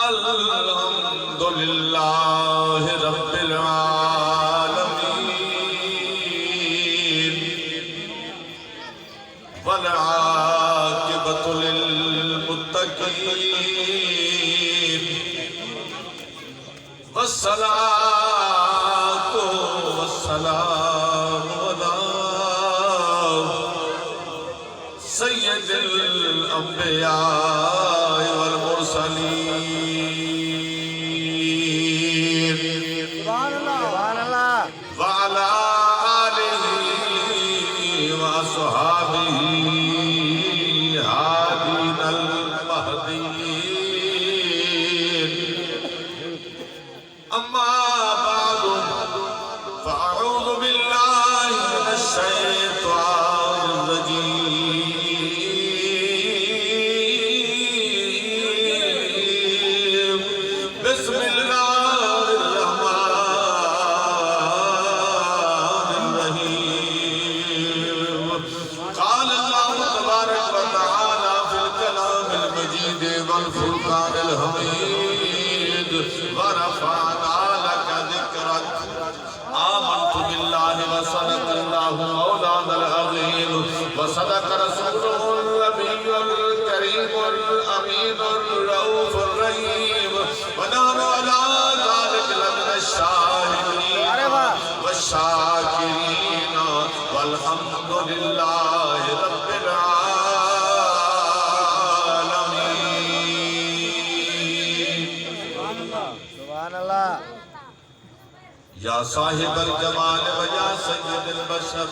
الحمد للہ رب العالمین والعاقبۃ للمتقین والصلاة والسلام علی سید الانبیاء والمرسلین وعلى آلہ وصحابہ ہادین المہدیین اما بعد فاعوذ باللہ من الشیطان الرجیم بسم اللہ الرحمن الرحیم قال اللہ تبارک و تعالی فی الکلام المجید والفرقان الحمید ورفعنا لك ذکرک آمنت باللہ وصدق اللہ مولانا العظیم وصدق رسوله النبی الکریم الامین الرؤوف الرحیم ونحن علی ذلک لمن الشاہدین والشاکرین والحمد للہ رب العالمین سبحان اللہ یا صاحب الجمال و یا سید البشر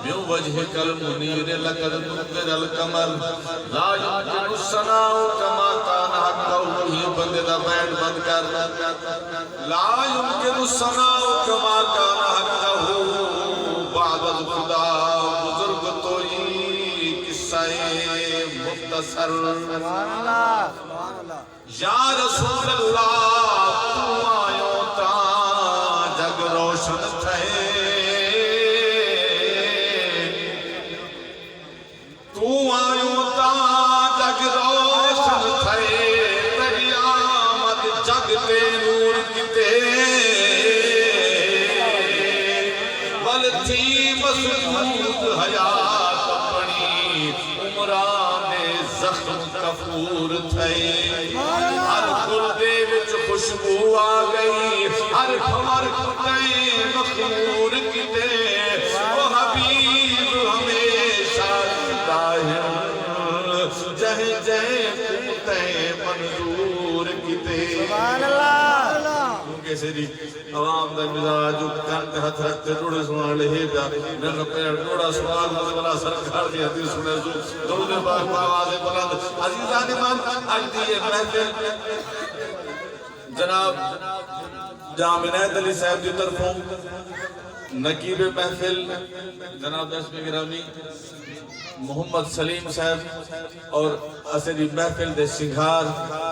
من وجهك المنیر لقد نور القمر لا يمكن الثناء كما كان حقه یہ بندے دا بینڈ بند کر لا يمكن الثناء كما كان حقه بعد خدا بزرگ توئی قصہ مختصر سبحان اللہ یا رسول اللہ تو آیوں تا جگ روشن تھے تو آیوں تا جگ روشن تھے تیری آمد جگ تے نور کتے بل تھی مسعود حیات اپنی عمران زخم کفور تھے ہر گل دے وچ خوشبو آ گئی ہر خبر کتے مخمور کتے وہ حبیب ہمیشہ داہر جہے جہے کتے منظور کتے سبحان اللہ کیسے دی عوام دا مزاج کنتے ہتھ رکھتے روڑے سنان لہے پیا میرا پیر روڑا سوال مجھے بلا سرکار دی حدیث سنے سو درود پاک آواز بلند عزیزان ایمان آج دی یہ محفل جناب جامع عنایت علی صاحب دی طرفوں نقیب محفل جناب دست میں گرامی محمد سلیم صاحب اور اسری محفل دے شنگھار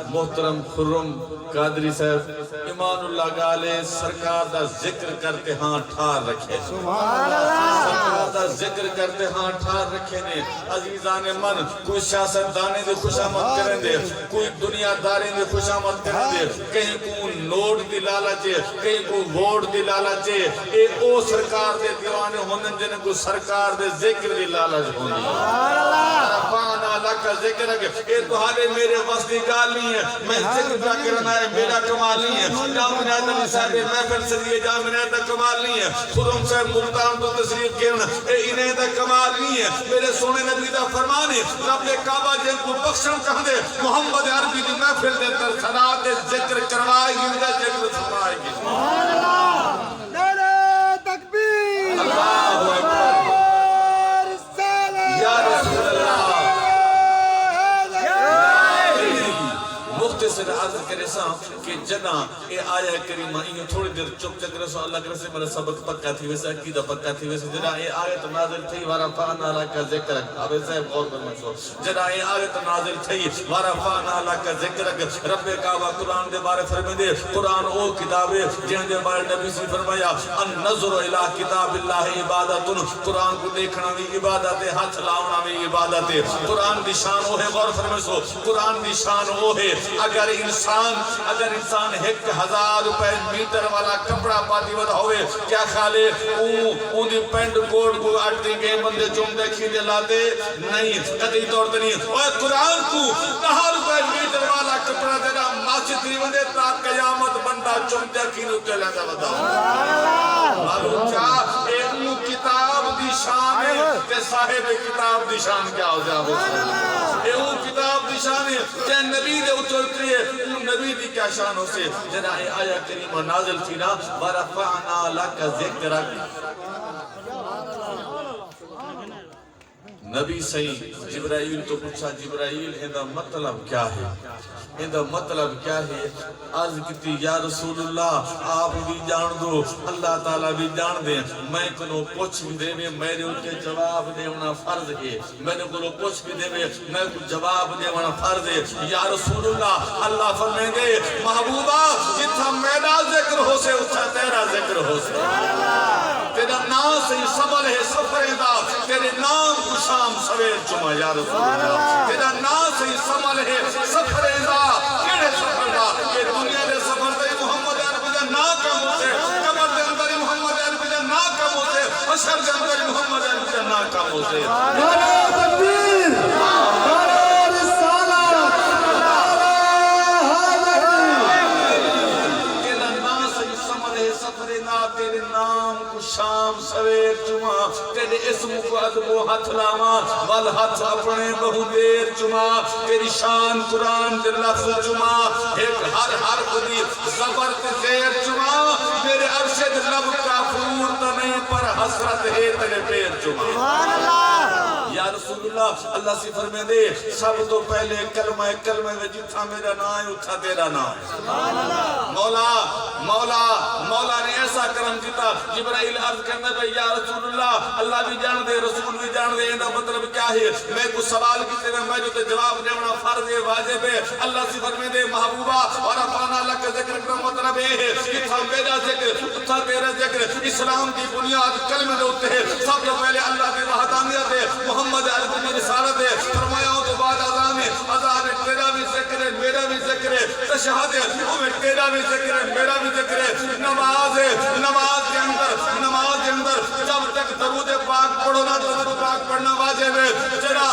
محترم خرم قادری صاحب ایمان اللہ گالے سرکار دا ذکر کرتے ہاں ٹھار رکھے سبحان اللہ سرکار دا ذکر کرتے ہاں ٹھار رکھے نے عزیزان من کوئی سیاست دانے دے خوش آمد کریں دے کوئی دنیا دارے دے خوش آمد کریں دے کہیں کو نوٹ دی لالچے کہیں کو ووٹ دی لالچے اے او سرکار دے دیوانے ہوندن جنہیں کو سرکار دے ذکر دی لالچ ہوندی سبحان اللہ رفعنا لک ذکرک اے تمہارے میرے وس دی گال نہیں ہے میں ذکر کا کرنا ہے میرا کمال نہیں ہے جامع عنایت علی صاحب محفل سے دیئے جامع عنایت کا کمال نہیں ہے خرم صاحب ملتان تو تشریف کرنا اے انہیں دا کمال نہیں ہے میرے سونے نبی دا فرمان ہے رب کعبہ جن کو بخشن کہا دے محمد عربی دی محفل دے تر صلاة ذکر کروائے گی میرا ذکر سنائے گی سبحان اللہ نعرہ تکبیر اللہ اکبر یا رسول اللہ مختصر عرض کرے ساں کہ جنا اے آیا کریمہ انہوں تھوڑی دیر چپ چک رسو اللہ کرے میرا سبق پکا تھی ویسے عقیدہ پکا تھی ویسے جنا اے آیت نازل تھی ورفعنا لک ذکرک اب صاحب غور کرنا چھو جنا اے آیت نازل تھی ورفعنا لک ذکرک رب کعبہ قرآن دے بارے فرمائے دے قرآن او کتاب ہے جن دے بارے نبی سے فرمایا النظر الى کتاب اللہ عبادت قرآن کو دیکھنا بھی عبادت ہے ہاتھ لاؤنا بھی عبادت ہے قرآن دی شان وہ ہے غور فرمائے سو قرآن دی شان وہ ہے اگر اگر انسان 1000 روپے میٹر والا کپڑا پاتی ودا ہوئے کیا خالے اون دی پینٹ کوٹ کو آٹی گئے بندے چومدے کھیدے لاتے نہیں قطعی طور پر نہیں اور قرآن کو 10 روپے میٹر والا کپڑا دینا مسجد نہیں وندے تا قیامت بندہ چومدے کھیدے چلے جا بتاؤ معلوم کیا ایک کتاب دی شان ہے کہ صاحب کتاب دی شان کیا ہو جاوے ایک کتاب دی شان ہے کہ نبی دے اترتی ہے نبی دی کیا شان ہو سے جنا آیا کریمہ نازل تھی نا وَرَفَعْنَا لَكَ ذِكْرَكَ نبی صحیح جبرائیل تو پوچھا جبرائیل اندہ مطلب کیا ہے اندہ مطلب کیا ہے عرض کیتی یا رسول اللہ آپ بھی جان دو اللہ تعالیٰ بھی جان دیں میں کنو پوچھ بھی دے میں میرے ان کے جواب دے ہونا فرض ہے میں نے کنو پوچھ بھی دے میں کو جواب دے ہونا فرض ہے یا رسول اللہ اللہ فرمائیں گے محبوبہ جتھا میرا ذکر ہو سے اتھا تیرا ذکر ہو سے تیرا نام سے سبل ہے سفر دا تیرے نام کو شام سویر چما یا رسول اللہ تیرا نام سے سبل ہے سفر دا کیڑے سفر دا یہ دنیا دے سفر دا محمد عربی دا نا کم ہوتے قبر دے اندر محمد عربی دا نا کم ہوتے حشر دے اندر محمد عربی دا نا کم ہوتے نعرہ تکبیر نعرہ رسالت تیرا نام سے سبل ہے سفر دا تیرے نام کو شام سویر چما تیرے اسم کو عدب و ہاتھ لاما والہاتھ اپنے بہو دیر چما تیری شان قرآن دے لفظ چما ایک ہر حرف دی زبر زیر چما میرے عرشد لب کافور تنے پر حسرت ہے تیرے پیر چما سبحان اللہ یا رسول اللہ اللہ سے فرمائے دے سب تو پہلے کلمہ میں جتھا میرا نام ہے اتھا تیرا نام مولا نے ایسا کرم دیتا جبرائیل عرض کرنے پہ یا رسول اللہ بھی جان دے رسول بھی جان دے اندہ مطلب کیا ہے میں کو سوال کی تیرے میں جو تے جواب دیونا فرض ہے واجب ہے اللہ سے فرمائے دے محبوبہ ورفعنا لک ذکر کا مطلب ہے اتھا میرا ذکر اتھا تیرا ذکر اسلام کی بنیاد کلمہ دے ہوتے ہیں سب سے پہلے اللہ کی وحدانیت ہے محمد عربی کی رسالت ہے فرمایا ہوں تو بعد اذان ہے اذان تیرا بھی ذکر ہے میرا بھی ذکر ہے تشہد ہے تیرا بھی ذکر ہے میرا بھی ذکر ہے نماز ہے نماز کے اندر جب تک درود پاک پڑھو نا درود پاک پڑھنا واجب ہے تیرا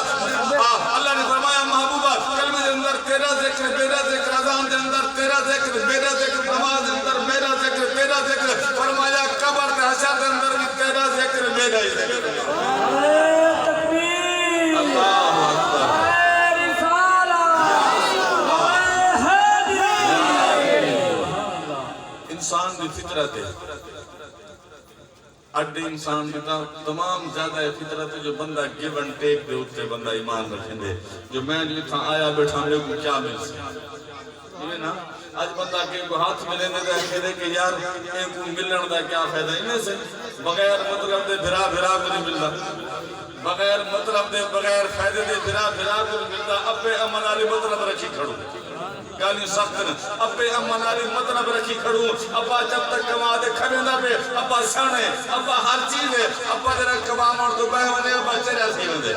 اللہ نے فرمایا محبوبہ کلمہ کے اندر تیرا ذکر میرا ذکر اذان کے اندر تیرا ذکر میرا ذکر نماز کے اندر میرا ذکر تیرا ذکر فرمایا قبر کے حشر کے اندر بھی تیرا ذکر میرا ہی ذکر انسان دی فطرت ہے اڈے انسان دیتا تمام زیادہ فطرت ہے جو بندہ گیو اینڈ ٹیک دے ہوتے بندہ ایمان رکھیں دے جو میں لکھا آیا بیٹھا میرے کو کیا مل سکتا یہ نا آج بندہ کہ کو ہاتھ ملے دے دے کہ یار ایک کو ملن دا کیا فائدہ انہیں سے بغیر مطلب دے بھرا کو نہیں ملتا بغیر مطلب دے بغیر فائدے دے بھرا کو نہیں ملتا اپنے عمل آلی مطلب رکھی کھڑو گالی سخت ابے اما نالی مطلب رکھی کھڑوں ابا جب تک کما دے کھڑینا پہ ابا سانے ابا ہر چیز ہے ابا جرا کمامر تو بہ ونے ابا چرا سی وندے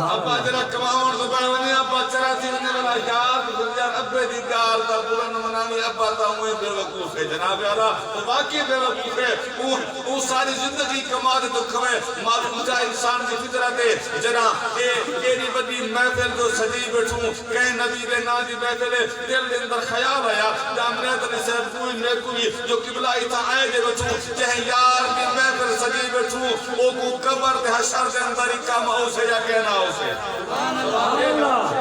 ابا جرا کمامر تو بہ ونے ابا چرا سی وندے والا یار ابے دی گال دا پورا منانی ابا تا ہوئے بے وقوف ہے جناب اعلی تو واقعی بے وقوف ہے وہ ساری زندگی کما دے تو کھوے معلوم جا انسان دی فطرت ہے جنا ایڑی بڑی محفل جو سجی بیٹھوں کہ نبی دے نا دی محفل دل دے اندر خیال آیا جامنے تے سے کوئی جو قبلہ ایتھا آئے دے بیٹھوں کہ یار دی محفل سجی بیٹھوں او کو قبر تے حشر دے اندر ہی کام ہو سے یا کہنا ہو سے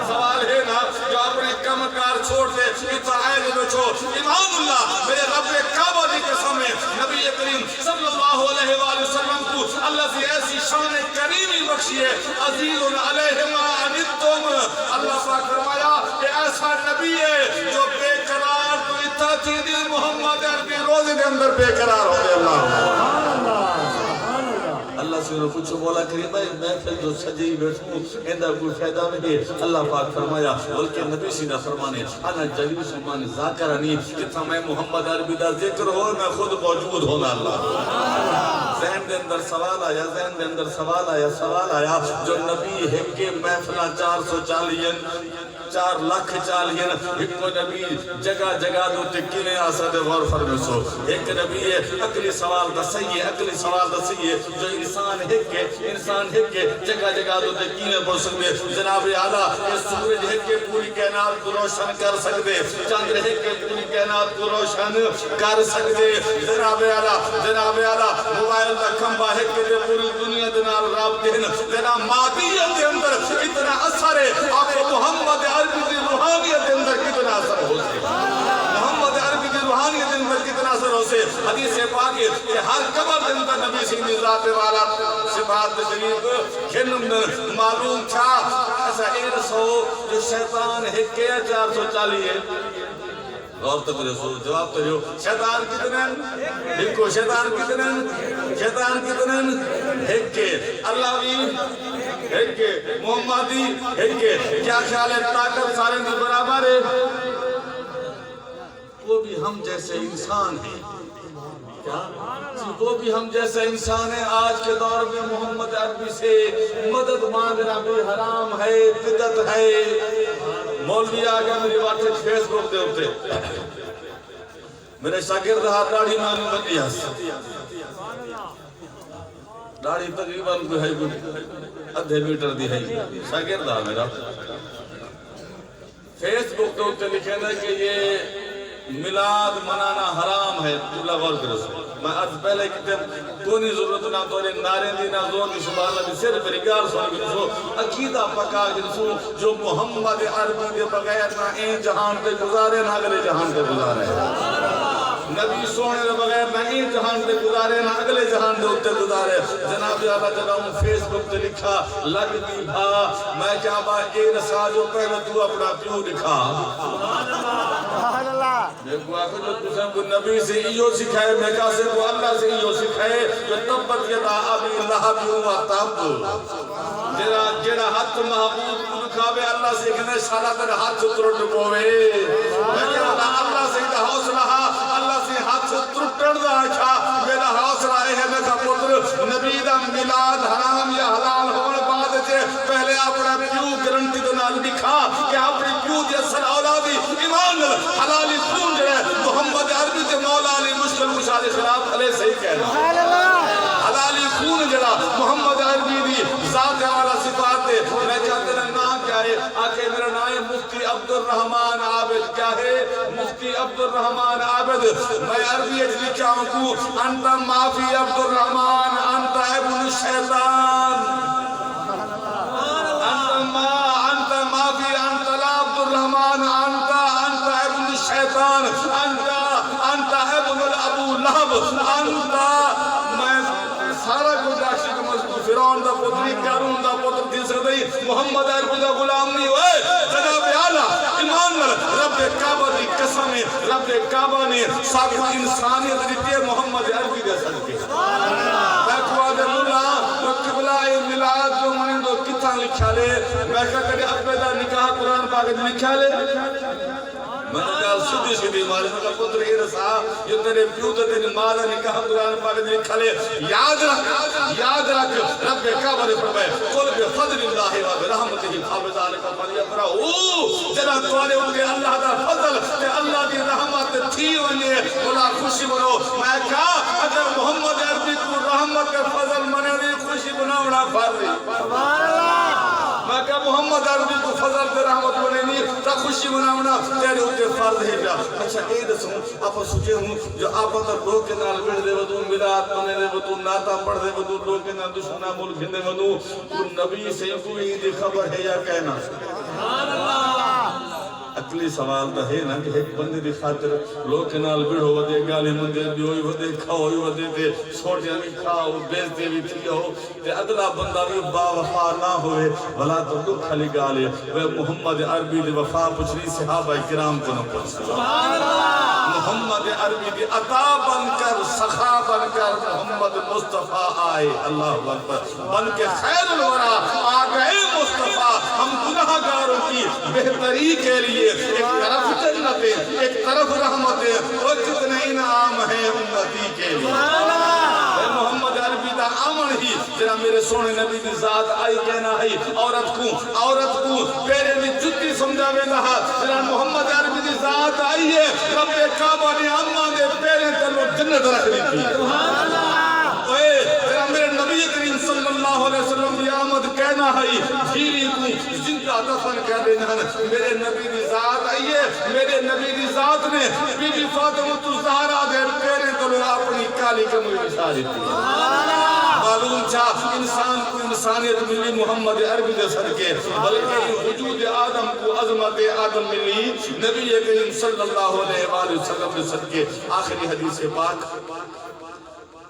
سوال ہے نا جو اپنے کم کار چھوڑ دے ایتھا آئے دے بیٹھو ایمان اللہ میرے رب کعبہ دی قسم ہے نبی کریم صلی اللہ علیہ وآلہ وسلم کو اللہ سے ایسی شان کریمی بخشی ہے عزیز علیہ ما عنتم اللہ پاک فرمایا کہ ایسا نبی ہے جو بے قرار تو اتھا چیزی محمد عربی روزے کے اندر بے قرار ہو گئے اللہ سے انہوں پوچھو مولا کریم بھائی محفل جو سجی بیٹھوں اندر کوئی فائدہ نہیں ہے اللہ پاک فرمایا بلکہ نبی سیدہ فرمانے انا جلیس من ذاکرنی کہ میں محمد عربی دا ذکر ہو میں خود موجود ہونا اللہ ذہن دے اندر سوال آیا ذہن دے اندر سوال آیا جو نبی ہے کہ محفلہ 4 لاکھ چالیاں ایک نبی جگہ جگہ دو تکینے آسا دے غور فرمسو ایک نبی ہے اکلی سوال دسی ہے جو انسان ہے کہ جگہ جگہ دو تکینے پڑھ سکتے جناب اعلیٰ یہ سورج ہے کہ پوری کائنات کو روشن کر سکتے چاندر ہے کہ پوری کائنات کو روشن کر سکتے جناب اعلیٰ موبائل دا کھمبا ہے کہ پوری دنیا دنال رابطے ہیں جناب مادیت دے اندر اتنا اثر ہے آپ کو محمد عربی دی روحانیت دے اندر کتنا اثر ہو سے محمد عربی دی روحانیت دے اندر کتنا اثر ہو سے حدیث پاک ہے کہ ہر قبر دے اندر نبی سنگی ذات والا صفات شریف کھنم معلوم تھا ایسا 100 جو شیطان ہے کہ 440 ہے غور تو میرے سو جواب تو جو شیطان کتنے ایکو شیطان کتنے ایک کے اللہ بھی ایک کے محمدی ایک کے کیا خیال ہے طاقت سارے میں برابر ہے وہ بھی ہم جیسے انسان ہیں وہ بھی ہم جیسے انسان ہیں آج کے دور میں محمد عربی سے مدد مانگنا بھی حرام ہے بدعت ہے مولوی آگیا میری باتیں فیس بک دے ہوتے میرے شاگرد ہاتھ داڑھی مانی بندی ہاس داڑھی تقریباً کوئی ہے ادھے میٹر دی ہے شاگرد ہاں میرا فیس بک دے ہوتے لکھے دے کہ یہ ملاد منانا حرام ہے اللہ غور کرو میں آج پہلے کہتے کونی ضرورت نہ توڑے نعرے دینا زور کی سبحان اللہ بھی صرف رگار سونے کی سو عقیدہ پکا جنسو جو محمد عربی دے بغیر نہ این جہان تے گزارے نہ اگلے جہان تے گزارے نبی سونے دے بغیر نہ این جہان تے گزارے نہ اگلے جہان تے ہوتے گزارے جناب اللہ جگہ ہوں فیس بک تے لکھا لگ دی بھا میں کیا با اے رسا جو پہلے تو اپنا پیو دکھا سبحان اللہ دیکھو آخر جو تسیں کو نبی سے ایو سکھائے میں کہا سے کو اللہ سے ایو سکھائے جو تبت یدا ابی لہب و تب جڑا ہاتھ محبوب کو دکھاوے اللہ سے کہنے شالا تر ہاتھ ترٹ پوے میں کہا اللہ سے ایدہ حوصلہ اللہ سے ہاتھ ترٹن دا اچھا میرا حوصلہ ہے میں کہا پتر نبی دا ملاد حرام یا حلال ہونے بعد جے پہلے اپنا پیو گرنٹی دنا لکھا کہ اپنی پیو دی اصل اولادی ایمان حلالی خون جو ہے محمد عربی تے مولا علی مشکل مشاہد خلاف علیہ صحیح کہنا حلالی خون جڑا محمد عربی دی ذات والا صفات ہے میں چاہتے ہیں نام کیا ہے آکے میرا نام مفتی عبد الرحمن عابد کیا ہے مفتی عبد الرحمن عابد میں عربی اجلی کیا ہوں انت معافی عبد الرحمن انت ابن الشیطان انت معافی انت لا عبد الرحمن انت ابن الشیطان انت ابن الابو لہب انت میں سارا گزاشی کو مذکور فرعون دا پتری کارون دا پتر دل سے دئی محمد عربی دا غلام نہیں ہوئے جناب اعلیٰ ایمان رب کعبہ دی قسم رب کعبہ نے ساکت انسانیت دیتی محمد عربی دے صدقے میں قواد اللہ قبلہ ملاد جو منیں دو کتاں لکھا لے میں کہا کہ ابدا نکاح قرآن پاک لکھا لے میں نے کہا سدھی سدھی مارے میں کہا پتر یہ رسا یہ تیرے پیوت تیرے مالا نکاح قرآن پاک لکھا لے یاد رکھ رب کعبہ نے فرمائے قل بفضل اللہ و برحمتہ فبذلک فلیفرحوا جنا توارے ان کے اللہ دا فضل تے اللہ دی رحمت تھی ونجے بلا خوشی منو میں کہا اگر محمد عربی کو رحمت کے فضل منے دی خوشی بناونا فرض سبحان اللہ میں کہا محمد عربی کو فضل تے رحمت بنے نہیں تا خوشی بناونا تیرے ہوتے فرض ہے جا اچھا اے دسوں آپ سوچے ہوں جو آپ اندر لوگ کے نال بڑھ دے ودو ملاد بنے دے ودو ناتا پڑھ دے ودو لوگ کے نال دشمنا ملک دے ودو تو نبی سے کوئی دی خبر ہے یا کہنا سبحان اللہ اکلی سوال دا ہے نا کہ ایک بندے دی خاطر لوگ کے نال بڑھ ہو دے گالے مندے بھی ہوئی ودے کھاؤ ہوئی ودے تے چھوٹے بھی کھاؤ بیزتے بھی تھی ہو تے ادلا بندہ بھی با وفا نہ ہوئے بلا تو دکھ خلی گالے وہ محمد عربی دی وفا پچھلی صحابہ کرام کو نہ پوچھ سبحان اللہ محمد عربی دی عطا بن کر سخا بن کر محمد مصطفیٰ آئے اللہ اکبر بن کے خیر الورا آگئے مصطفیٰ ہم گناہگاروں کی بہتری کے لیے ایک طرف جنتیں ایک طرف رحمتیں اور کتنے انعام ہیں امتی کے لیے محمد عربی آمن ہی جنا میرے سونے نبی دی ذات آئی کہنا ہے عورت کو پیرے میں جتی سمجھا میں کہا جنا محمد عربی دی ذات آئی ہے رب کعبہ نے اماں دے پیرے تلو جنت رکھ دی تھی اوے جنا میرے نبی کریم صلی اللہ علیہ وسلم کی آمد کہنا ہے جھیری کو زندہ دفن کر دینا میرے نبی دی ذات آئی ہے میرے نبی دی ذات نے بی بی فاطمہ الزہرا دے پیرے تلو اپنی کالی کمر بچھا دی تھی معلوم تھا انسان کو انسانیت ملی محمد عربی دے صدقے بلکہ وجود آدم کو عظمت آدم ملی نبی کریم صلی اللہ علیہ وآلہ وسلم دے صدقے آخری حدیث پاک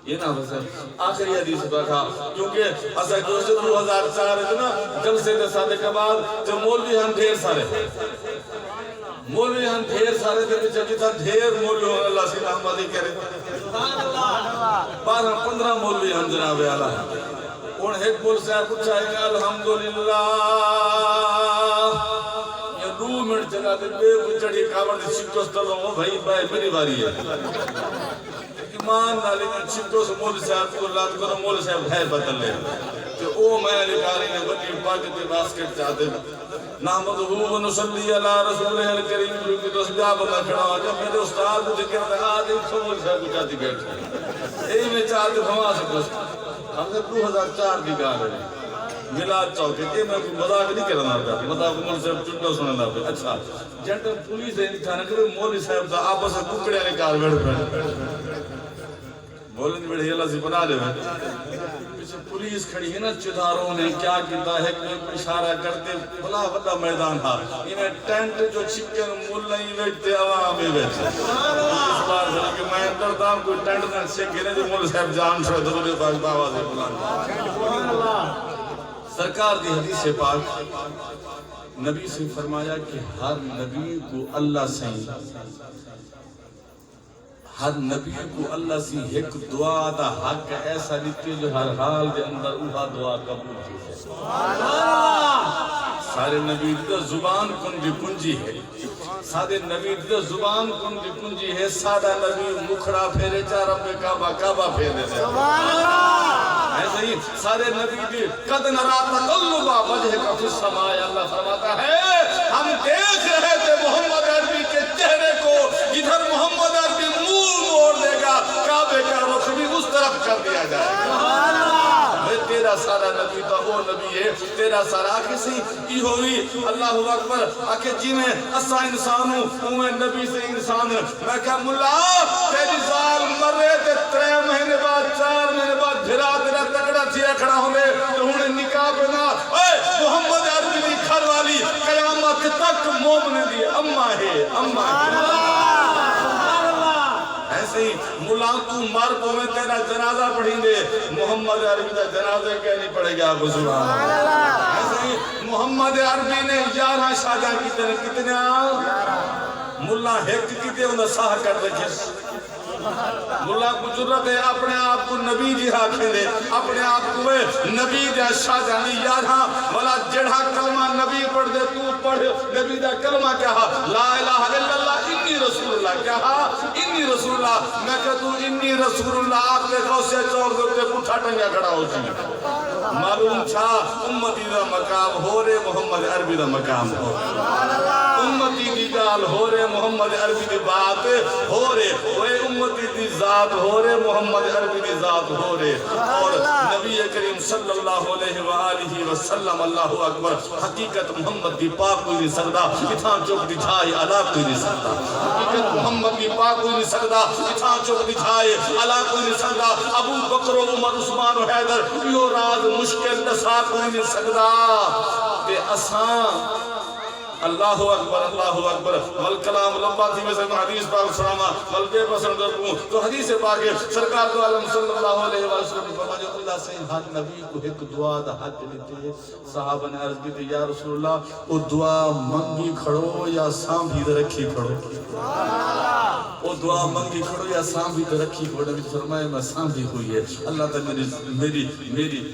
یہ نا بس آخری حدیث پاک تھا کیونکہ اسا جو 2004 ہے نا جب سے صادق کے بعد جو مولوی ہم ڈھیر سارے مولوی ہم ڈھیر سارے تھے کہ جتا ڈھیر مولوی اللہ سے رحمتی کرے 12-15 مولوی ہم جناب اعلیٰ ان ایک بول سے پوچھا ہے الحمدللہ یہ 2 منٹ چلا دے بے چڑھی کاوڑ دی چھٹوس تلو بھائی بھائی میری باری ہے ایمان نہ لیکن چھٹوس مول صاحب کو لات کرو مول صاحب ہے بدل لے کہ او میں لکھاری نے بڑی پاکتی باسکٹ چاہتے نحمدہو و نصلی علی رسول الکریم کی تصبیح بنا کھڑا جب میرے استاد کو ذکر تھا آدھے مول صاحب کو چاہتی بیٹھ یہی میں چاہتے بھوا سکتا ہم سے 2004 کی گاہ ہے ملاد چوکے کہ میں کوئی مذاق نہیں کرنا رہا مذاق مول صاحب چٹو سننا رہا اچھا جنٹر پولیس ہے انتھانا کرے مولی صاحب تھا آپس سے ککڑے نکال بیٹھ بولن بیٹھے اللہ سے بنا دے پیچھے پولیس کھڑی ہے نا چداروں نے کیا کیتا ہے کہ اشارہ کرتے بلا بڑا میدان تھا انہیں ٹینٹ جو چھکن مول نہیں بیٹھتے عوام میں بیٹھتے اس بار سے کہ میں کرتا ہوں کوئی ٹینٹ نہ چھکے نے جو مول صاحب جان چھوڑ درود پاک باوا سے بلا سرکار دی حدیث پاک نبی سے فرمایا کہ ہر نبی کو اللہ سے ہر نبی کو اللہ سے ایک دعا دا حق ایسا دیتے جو ہر حال دے اندر اوہا دعا قبول کی ہے سارے نبی دا زبان کنجی ہے سادے نبی دا زبان کنجی ہے سادہ نبی مکھڑا پھیرے چا رب کعبہ پھیرے دے ایسا ہی سارے نبی دی قد نرا تقلبا وجہ کا فی السماء اللہ فرماتا ہے ہم دیکھ رہے تھے محمد عربی کے چہرے کو جدھر محمد عربی موڑ دے گا کعبے کا رخ بھی اس طرف کر دیا جائے تیرا سارا نبی تو وہ نبی ہے تیرا سارا کسی کی ہوئی اللہ اکبر آکے جی میں اسا انسان ہوں میں نبی سے انسان میں کہا ملا تیری سال مر رہے تھے 3 مہینے بعد 4 مہینے بعد دھرا تکڑا چیا کھڑا ہوں گے تو انہوں نے نکاح پہنا اے محمد عربی دی گھر والی قیامت تک مومن دی اماں ہے ایسے ہی ملا تو مر کو میں تیرا جنازہ پڑھیں گے محمد عربی دا جنازہ کیا نہیں پڑھے گا آپ سبحان اللہ ایسے ہی محمد عربی نے 11 شادہ کتنے ملا ایک کتے انہیں ساہ کر رکھے ملا کو جرت ہے اپنے آپ کو نبی جی آکھیں دے اپنے آپ کو نبی دے شاہ نہیں یاداں والا جڑھا کلمہ نبی پڑھ دے تو پڑھ نبی دے کلمہ کہا لا الہ الا اللہ انی رسول اللہ کہا انی رسول اللہ میں کہا تو انی رسول اللہ آپ کے غوثے چوک دے پٹھا ٹنگا کھڑا ہو جی معلوم چھا امتی دا مقام ہو رے محمد عربی دا مقام ہو امتی دی گال ہو رے محمد عربی دی بات ہو رے وہ امتی دی ذات ہو رے محمد عربی دی ذات ہو رے اور نبی کریم صلی اللہ علیہ وآلہ وسلم اللہ اکبر حقیقت محمد دی پاک کوئی نہیں سکتا اتھاں چوک دی چھائے علا کوئی نہیں سکتا حقیقت محمد دی پاک کوئی نہیں سکتا اتھاں چوک دی چھائے علا کوئی نہیں سکتا ابو بکر و عمر عثمان و حیدر یہ راز مشکل دسا کوئی نہیں سکتا تے اساں اللہ اکبر والکلام لمبا تھی میں سے حدیث پاک سلاما والبے پسند کروں تو حدیث پاک سرکار تو عالم صلی اللہ علیہ وسلم فرمایا جو اللہ سے ہر نبی کو ایک دعا دا حق دیتے ہیں صحابہ نے عرض کی یا رسول اللہ وہ دعا منگی کھڑو یا سانبھی رکھی کھڑو وہ دعا منگی کھڑو یا سانبھی تو رکھی کو نبی فرمایا میں سانبھی ہوئی ہے اللہ تعالی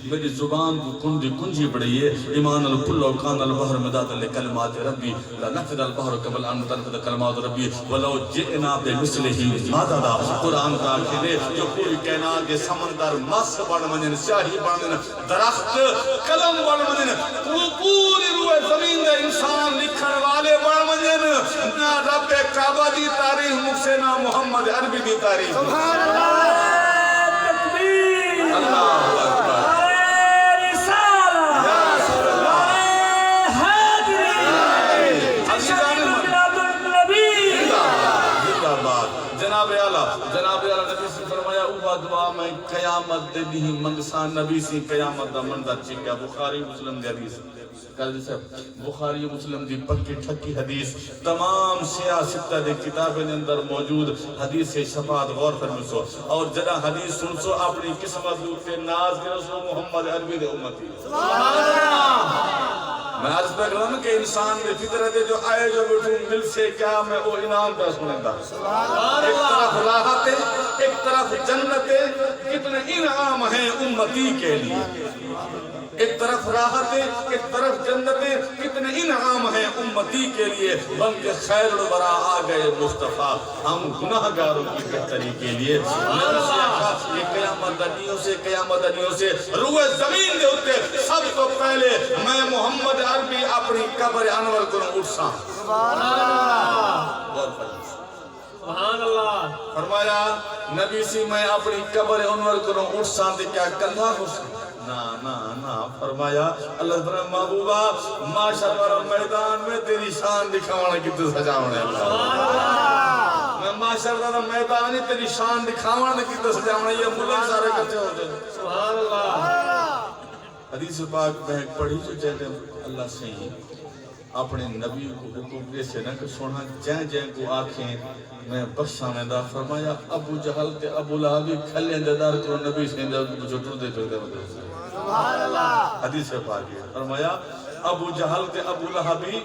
میری زبان کو کنجی پڑی ہے ایمان الکل وکان البحر مدادا لکلمات ربی لا نفد البحر قبل ان تنفد کلمات ربی ولو جئنا بمثلہ مددا قرآن کا کہنے جو پوری کائنات کے سمندر مس بڑھ منن سیاہی بڑھ منن درخت قلم بڑھ منن پوری روح زمین دے انسان لکھن والے بڑھ منن نہ رب کعبہ دی تاریخ مجھ سے نہ محمد عربی دی تاریخ سبحان اللہ تکبیر اللہ اکبر جناب اعلیٰ نبی سے فرمایا اوہ دعا میں قیامت دے نہیں منگسان نبی سے قیامت دا مندر چکیا بخاری مسلم دی حدیث کل جیسے بخاری مسلم دی پکی ٹھکی حدیث تمام سیاستہ دے کتابیں اندر موجود حدیث شفاعت غور فرمسو اور جنا حدیث سنسو اپنی قسمت دوتے ناز کے رسول محمد عربی دے امتی سبحان اللہ میں عرض پہ کروں کہ انسان میں فطرت جو آئے جو بیٹھوں مل سے کیا میں وہ انعام پہ سنیں دا ایک طرف راحت ہے ایک طرف جنت ہے کتنے انعام ہیں امتی کے لیے ایک طرف راحت ہے ایک طرف جنت ہے کتنے انعام ہیں امتی کے لیے بلکہ خیر الورا آ گئے مصطفیٰ ہم گناہگاروں کی بہتری کے لیے یہ قیامت دنیوں سے روح زمین دے ہوتے سب تو پہلے میں محمد عربی اپنی قبر انور کو اٹھساں سبحان اللہ فرمایا نبی سی میں اپنی قبر انور کو اٹھساں دے کیا کندھا حسن نا فرمایا اللہ تعالی محبوبہ معاشر اور میدان میں تیری شان دکھاوانا کتنے سجاونا ہے میں معاشر اور میدان تیری شان دکھاوانا کتنے سجاونا ہے یہ ملک سارے کتے ہوتے ہیں سبحان اللہ حدیث پاک میں پڑھی جو چاہتے ہیں اللہ سے ہی اپنے نبی کو حکم دے سے نہ کہ سونا جائیں کو آنکھیں میں بخشانے دا فرمایا ابو جہل تے ابو لہبی کھلیں دے دار کرو نبی سے اندر جو ٹر دے پھر دے سبحان اللہ حدیث پاک ہے فرمایا ابو جہل تے ابو لہبی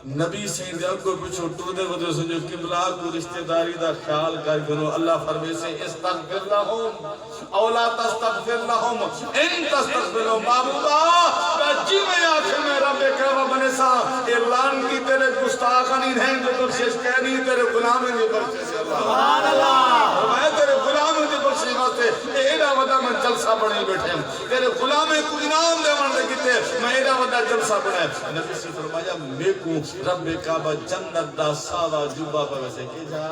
نبی سے اندر کو پچھو ٹر دے وجہ سے جو قبلہ کو رشتہ داری دا خیال کر گنو اللہ فرمے سے استغفر لہم اولا تستغفر لہم ان تستغفر لہم محبوبہ جی میں آنکھیں میں رب کعبہ بنے سا اعلان کی تیرے گستاخانی ہیں جو بخشش کہنی تیرے غلامیں جو بخشش سبحان اللہ میں تیرے غلامیں جو بخشش واسطے ایڈا ودا میں جلسہ بڑھے بیٹھے ہم تیرے غلامیں کو انعام دے من دے کتے میں ایڈا ودا جلسہ بڑھے نبی سے فرمایا میں کو رب کعبہ جنت دا ساوا جبہ پہ ویسے کی جا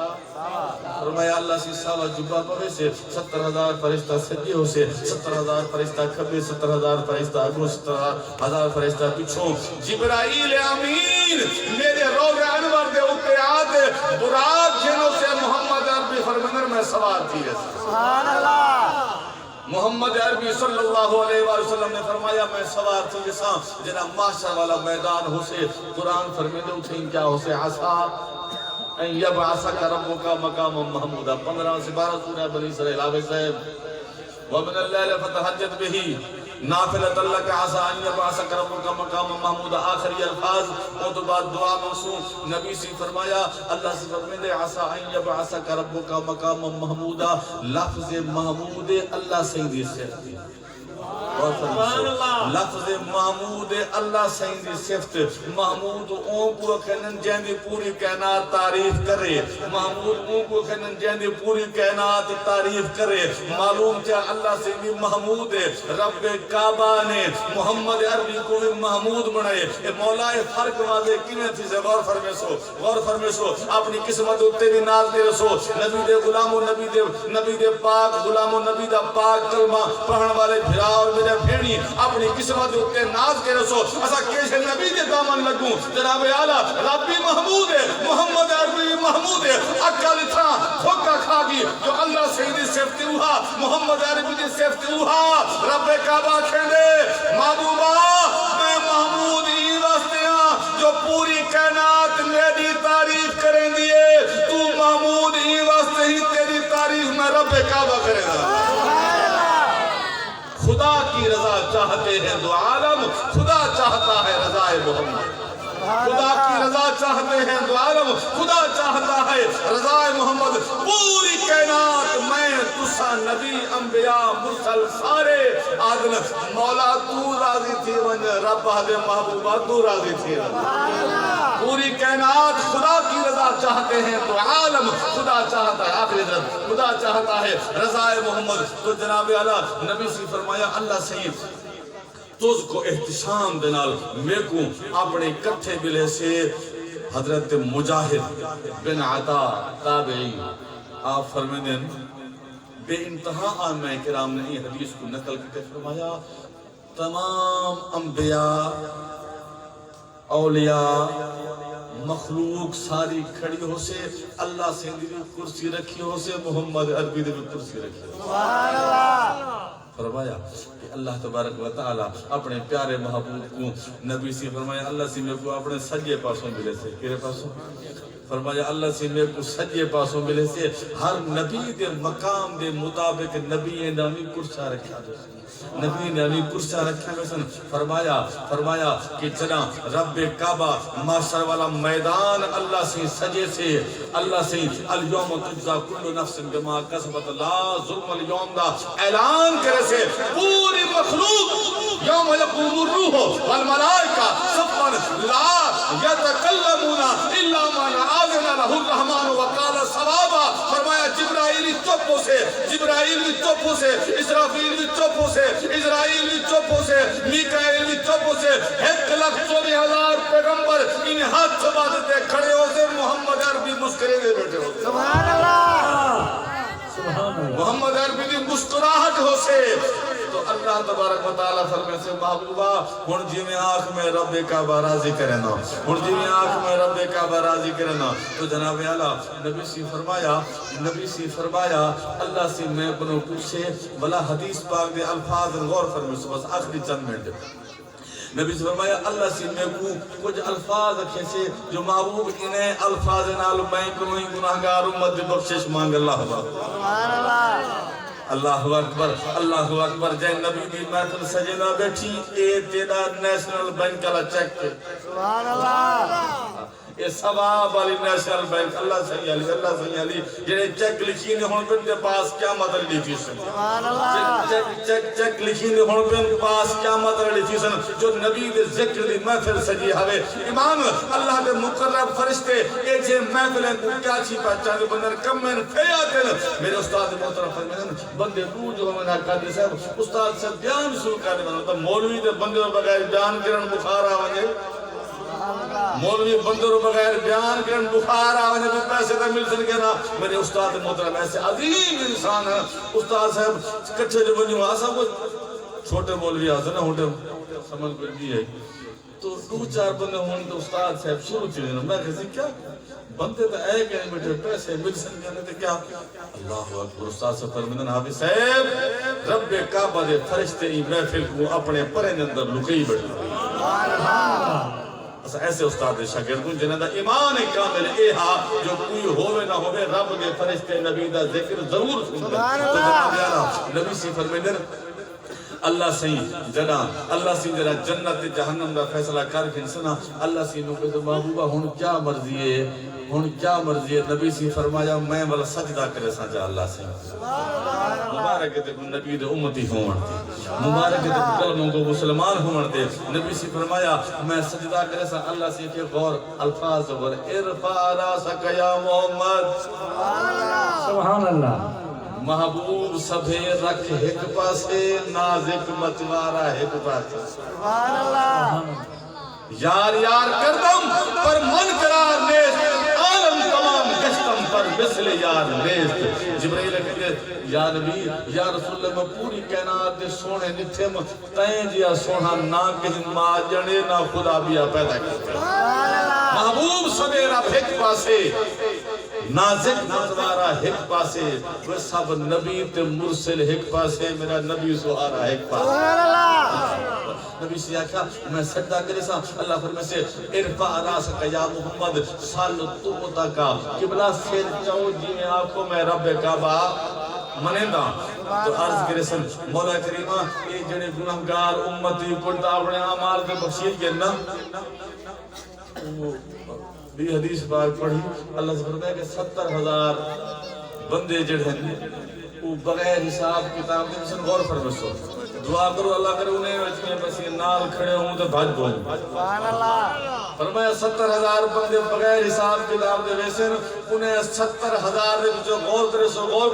فرمایا اللہ سے ساوا جبہ پہ ویسے 70,000 فرشتہ سجے ہو سے 70,000 فرشتہ کھبے 70,000 فرشتہ اگو 70,000 فرشتہ پچھوں جبرائیل امین میرے روح انور دے اوپر آدھے براق جنوں سے محمد عربی فرمانر میں سوار تھی ہے سبحان اللہ محمد عربی صلی اللہ علیہ وسلم نے فرمایا میں سوار تھی جساں جنہ معاشر والا میدان ہو سے قرآن فرمیدے اٹھیں کیا ہو سے عصا این یبعثک ربک مقام محمودہ 15 سے 12 سورہ بنی اسرائیل آبے صاحب ومن اللیل فتحجت بہی نافلت اللہ کا عصا ان یبعثک ربک مقام محمودہ آخری الفاظ وہ تو بعد دعا منصوب نبی سے فرمایا اللہ سے فرمیدے عصا ان یبعثک ربک مقام محمودہ لفظ محمود اللہ سیدی سے لفظ محمود اللہ سیدی صفت محمود اون کو کہنن جہنی پوری کائنات تعریف کرے محمود اون کو کہنن جہنی پوری کائنات تعریف کرے معلوم کیا اللہ سیدی محمود ہے رب کعبہ نے محمد عربی کو بھی محمود بنائے مولا فرق واضح کینے تھی سے غور فرمے سو اپنی قسمت ہوتے بھی ناز دے رسو نبی دے غلام و نبی دے پاک غلام و نبی دا پاک کلمہ پڑھن والے بھرا اور میرے پھیڑی اپنی قسمت ہوتے ناز کے رسو ایسا کیسے نبی دے دامن لگوں جناب اعلیٰ ربی محمود ہے محمد عربی محمود ہے اکل تھا کھوکا کھاگی جو اللہ سیدی صفت اوہا محمد عربی دی صفت اوہا رب کعبہ کھیلے محبوبہ میں محمود ہی واسطے ہاں جو پوری کائنات میری تعریف کریں دیئے تو محمود ہی واسطے ہی تیری تعریف میں رب کعبہ کریں گا خدا کی رضا چاہتے ہیں دو عالم خدا چاہتا ہے رضا محمد خدا کی رضا چاہتے ہیں دو عالم خدا چاہتا ہے ہے رضا محمد پوری کائنات میں تسا نبی انبیاء مرسل سارے آدن مولا تو راضی تھی ون رب دے محبوبہ تو راضی تھی پوری کائنات خدا کی رضا چاہتے ہیں تو عالم خدا چاہتا ہے آخری طرف خدا چاہتا ہے رضا محمد تو جناب اعلیٰ نبی سے فرمایا اللہ سید تُجھ کو احتشام دنال میں کو اپنے کٹھے بلے سے حضرت مجاہد بن عطا تابعی آپ فرمائیں بے انتہا آئمہ کرام نے یہ حدیث کو نقل کرتے فرمایا تمام انبیاء اولیاء مخلوق ساری کھڑی ہو سے اللہ سے بھی کرسی رکھی ہو سے محمد عربی دے بھی کرسی رکھی ہو سبحان اللہ فرمایا کہ اللہ تبارک و تعالی اپنے پیارے محبوب کو نبی سے فرمایا اللہ سے میں کو اپنے سجے پاسوں ملے سے کیرے پاسوں فرمایا اللہ سے میں کو سجے پاسوں ملے سے ہر نبی دے مقام دے مطابق نبی نامی کرسا رکھا جو نبی نامی کرسا رکھا جو فرمایا کہ جنا رب کعبہ معاشر والا میدان اللہ سے سجے سے اللہ سے اليوم تجزا کل نفس بما کسبت لا ظلم اليوم دا اعلان کرے سے پوری مخلوق یوم یقوم الروح والملائکہ صفا لا یتکلمون الا من آذن له الرحمن وقال صوابا فرمایا جبرائیل چوپوں سے اسرافیل چوپوں سے اسرائیل چوپوں سے میکائیل چوپوں سے 1,24,000 پیغمبر ان ہاتھ بادتے کھڑے ہو سے محمد عربی مسکرے دے بیٹھے ہو سے سبحان اللہ محمد عربی دی مسکراہٹ ہو سے تو اللہ تبارک و تعالیٰ فرمے سے محبوبہ ہن جی میں آنکھ میں رب کعبہ راضی کرنا ہن جی میں آنکھ میں رب کعبہ راضی کرنا تو جناب اعلیٰ نبی سے فرمایا اللہ سے میں بنو پوچھے بلا حدیث پاک دے الفاظ غور فرمے سے بس آخری چند منٹ نبی سے فرمایا اللہ سے میں کو کچھ الفاظ رکھے سے جو محبوب انہیں الفاظ نال میں کنوئی گناہگار امت دی بخشش مانگ اللہ سبحان اللہ اللہ اکبر جائے نبی دی محفل سجنہ بیٹھی اے تیرا نیشنل بینک کا چیک سبحان اللہ یہ ثواب والی نیشنل بینک اللہ صحیح علی جنہیں چیک لکھی نہیں ہون پہ پاس کیا مدر لکھی سن سبحان اللہ چیک لکھی نہیں ہون پہ پاس کیا مدر لکھی سن جو نبی دے ذکر دی محفل سجی ہوئے امام اللہ دے مقرب فرشتے اے جے محفلیں کو کیا چھی پہچانے بندر کم میں فیاتن میرے استاد محترم فرمائن بندے رو جو ہمیں قادری صاحب استاد سے بیان شروع کرنے بنا مولوی دے بندے بغیر بیان کرن بخار آوانگے مولوی بندر بغیر بیان کرن بخار آنے بھی پیسے تھا مل سکے نا میرے استاد محترم ایسے عظیم انسان ہے استاد صاحب کچھے جو بنی وہاں صاحب چھوٹے مولوی آتے نا ہوتے سمجھ پر دی ہے تو 2-4 بندے ہونے تو استاد صاحب شروع چیزیں میں کہتے کیا بندے تو اے کہیں بیٹھے پیسے مل سکے نا کیا اللہ اکبر استاد صاحب فرمودن حافظ صاحب رب کعبہ دے فرشتے ای محفل کو اپنے پرے اندر لکئی بیٹھے ایسے استاد شاگردوں جنہاں دا ایمان کامل اے ہا جو کوئی ہوئے نہ ہوئے رب دے فرشتے نبی دا ذکر ضرور سنتے نبی سے فرمائے اللہ سین جنا جنت جہنم دا فیصلہ کر کے سنا اللہ سین نو کہتے محبوبہ ہن کیا مرضی ہے نبی سے فرمایا میں والا سجدہ کرے سا جا اللہ سین مبارک ہے نبی دے امتی ہون مبارک ہے کلموں کو مسلمان ہون دے نبی سے فرمایا میں سجدہ کرے سا اللہ سے کہ غور الفاظ اور ارفع راسک یا محمد سبحان اللہ محبوب سبھے رکھ ایک پاسے نازک متوارا ایک پاسے سبحان اللہ یار کردم پر من قرار نیست عالم تمام گشتم پر مثل یار نیست جبرائیل کہتے یا نبی یا رسول اللہ میں پوری کائنات دے سونے نتھے میں تائیں جیا سونا نہ کہیں ماں جنے نہ خدا بیا پیدا کرتے محبوب سبھے رکھ ایک پاسے نازک متوارا ایک پاسے وہ سب نبی تے مرسل ایک پاسے میرا نبی سہارا ایک پاسے نبی سے آکھا میں سجدہ کرے سا اللہ فرمائے سے ارفع راسک یا محمد سال تو کا قبلہ سیر چاہو جی میں آپ کو میں رب کعبہ منیندہ تو عرض کرے سن مولا کریمہ یہ جڑے گناہگار امتی کڑتا اپنے عمال کے بخشید کے نا بھی حدیث پاک پڑھی اللہ سے فرمایا کہ 70,000 بندے جڑے ہیں وہ بغیر حساب کتاب کے مثلا غور فرمسو دعا کرو اللہ کرے انہیں وچنے بس یہ نال کھڑے ہوں تو بھاج بول سبحان اللہ فرمایا 70,000 بندے بغیر حساب کتاب دے ویسے انہیں 70,000 دے جو غور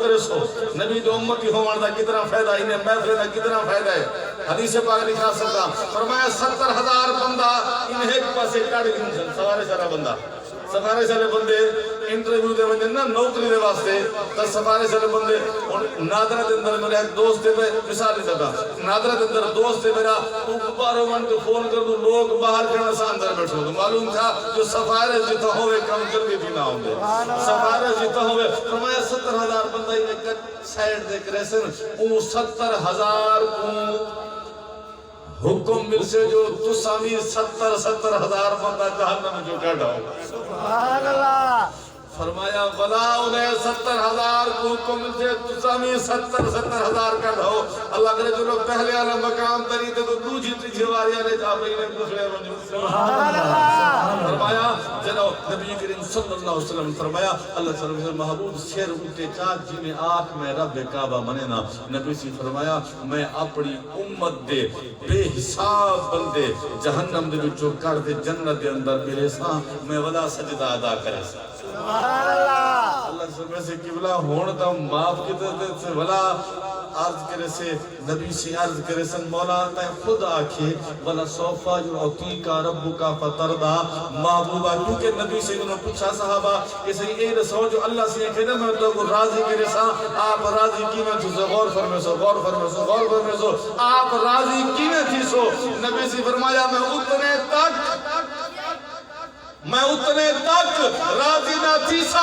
کرے سو نبی دو امتی ہومان دا کتنا فائدہ انہیں محفل دا کتنا فائدہ ہے حدیث پاک لکھا سکتا فرمایا 70,000 بندہ انہیں ایک پاسے کاڑ گئی سوارے سارا بندہ سفارے سارے بندے انٹرویو دے ونجن نا نوکری دے واسطے تا سفارے سارے بندے نادرہ دے اندر میرے ایک دوست دے مثال نہیں سکتا نادرہ دے اندر دوست دے میرا بارو من کو فون کر دو لوگ باہر کرنا سا اندر بیٹھو تو معلوم تھا جو سفارے جتا ہوئے کم جلدی بھی نہ ہوں گے سفارے جتا ہوئے فرمایا 70,000 بندہ ایک سائڈ دے کرے سن وہ 70,000 کو حکم مل سے جو تسامی 70,000 بندہ جہنم جو کڑا ہو سبحان اللہ فرمایا بلا انہیں 70,000 کو حکم مل سے تسامی 70,000 کڑا ہو اللہ کرے جو لوگ پہلے آنا مقام تری تھے تو دوجی تیجی واریاں نے جا بھئی نے دوسرے بنجو سبحان اللہ فرمایا جناب نبی کریم صلی اللہ علیہ وسلم فرمایا اللہ صلی اللہ علیہ وسلم محبوب سیر اٹھے چاک جی میں آنکھ میں رب کعبہ منینا نبی سی فرمایا میں اپنی امت دے بے حساب بندے جہنم دے بچوں کر دے جنت دے اندر میرے ساں میں ودا سجدہ ادا کرے سا سبحان اللہ اللہ سے میں سے قبلہ ہون تا معاف کی طرح سے ولا عرض کرے سے نبی سے عرض کرے سن مولا تا خود آکھے ولا صوفہ یعطی کا رب کا فتردہ محبوبہ کیونکہ نبی سے انہوں نے پوچھا صحابہ کہ صحیح اے رسول جو اللہ سے کہنے میں تو کو راضی کرے سا آپ راضی کی میں تھی سو غور فرمے سو غور فرمے سو غور فرمے سو آپ راضی کی میں تھی سو نبی سے فرمایا میں اتنے تک راضی نہ تھی سا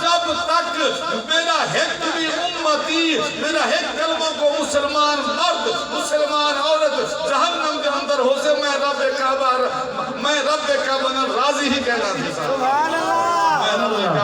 جب تک میرا ایک بھی امتی میرا ایک کلمہ کو مسلمان مرد مسلمان عورت جہنم کے اندر ہو سے میں رب کعبہ راضی ہی کہنا تھی سا سبحان اللہ میں رب